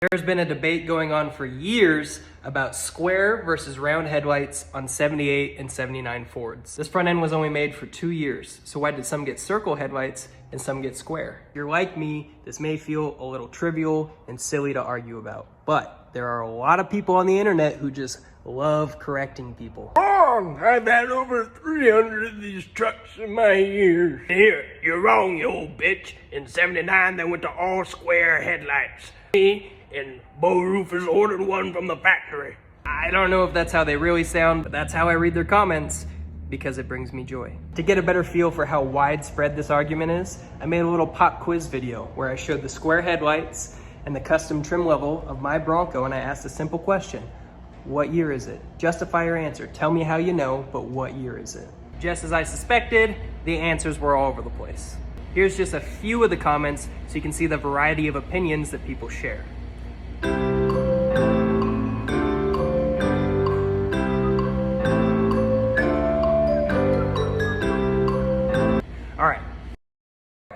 There's been a debate going on for years about square versus round headlights on 78 and 79 Fords. This front end was only made for 2 years, so why did some get circle headlights and some get square? If you're like me, this may feel a little trivial and silly to argue about, but there are a lot of people on the internet who just love correcting people. Wrong! I've had over 300 of these trucks in my years. Here, you're wrong, you old bitch. In 79, they went to all square headlights. Me and Bo Rufus ordered one from the factory. I don't know if that's how they really sound, but that's how I read their comments because it brings me joy. To get a better feel for how widespread this argument is, I made a little pop quiz video where I showed the square headlights and the custom trim level of my Bronco, and I asked a simple question. What year is it? Justify your answer. Tell me how you know, but what year is it? Just as I suspected, the answers were all over the place. Here's just a few of the comments so you can see the variety of opinions that people share. All right,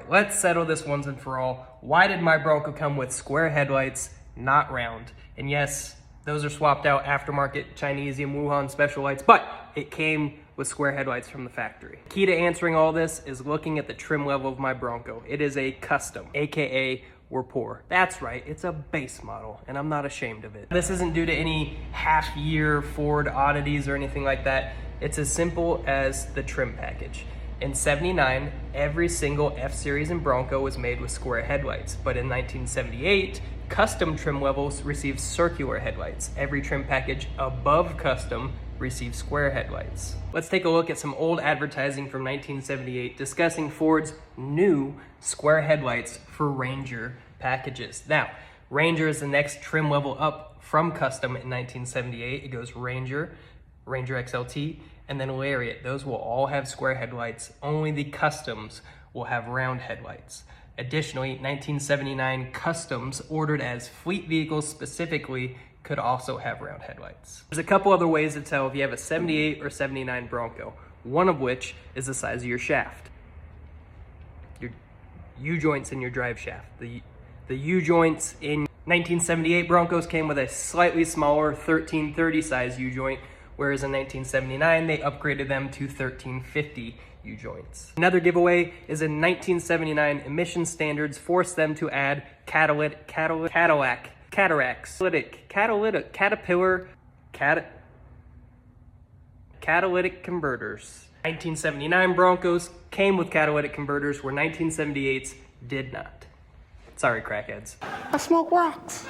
let's settle this once and for all. Why did my Bronco come with square headlights, not round? And yes, those are swapped out aftermarket Chinese and Wuhan special lights, but it came with square headlights from the factory. Key to answering all this is looking at the trim level of my Bronco. It is a custom, AKA we're poor. That's right, it's a base model, and I'm not ashamed of it. This isn't due to any half-year Ford oddities or anything like that. It's as simple as the trim package. In 79, every single F-Series and Bronco was made with square headlights, but in 1978, custom trim levels received circular headlights. Every trim package above custom received square headlights. Let's take a look at some old advertising from 1978 discussing Ford's new square headlights for Ranger packages. Now, Ranger is the next trim level up from custom in 1978. It goes Ranger, Ranger XLT, and then Lariat. Those will all have square headlights. Only the customs will have round headlights. Additionally, 1979 customs ordered as fleet vehicles specifically could also have round headlights. There's a couple other ways to tell if you have a 78 or 79 Bronco, one of which is the size of your shaft. Your U-joints in your drive shaft. The U-joints in 1978 Broncos came with a slightly smaller 1330 size U-joint, whereas in 1979 they upgraded them to 1350 U-joints. Another giveaway is in 1979 emission standards forced them to add catalytic converters. 1979 Broncos came with catalytic converters where 1978s did not. Sorry, crackheads. I smoke rocks.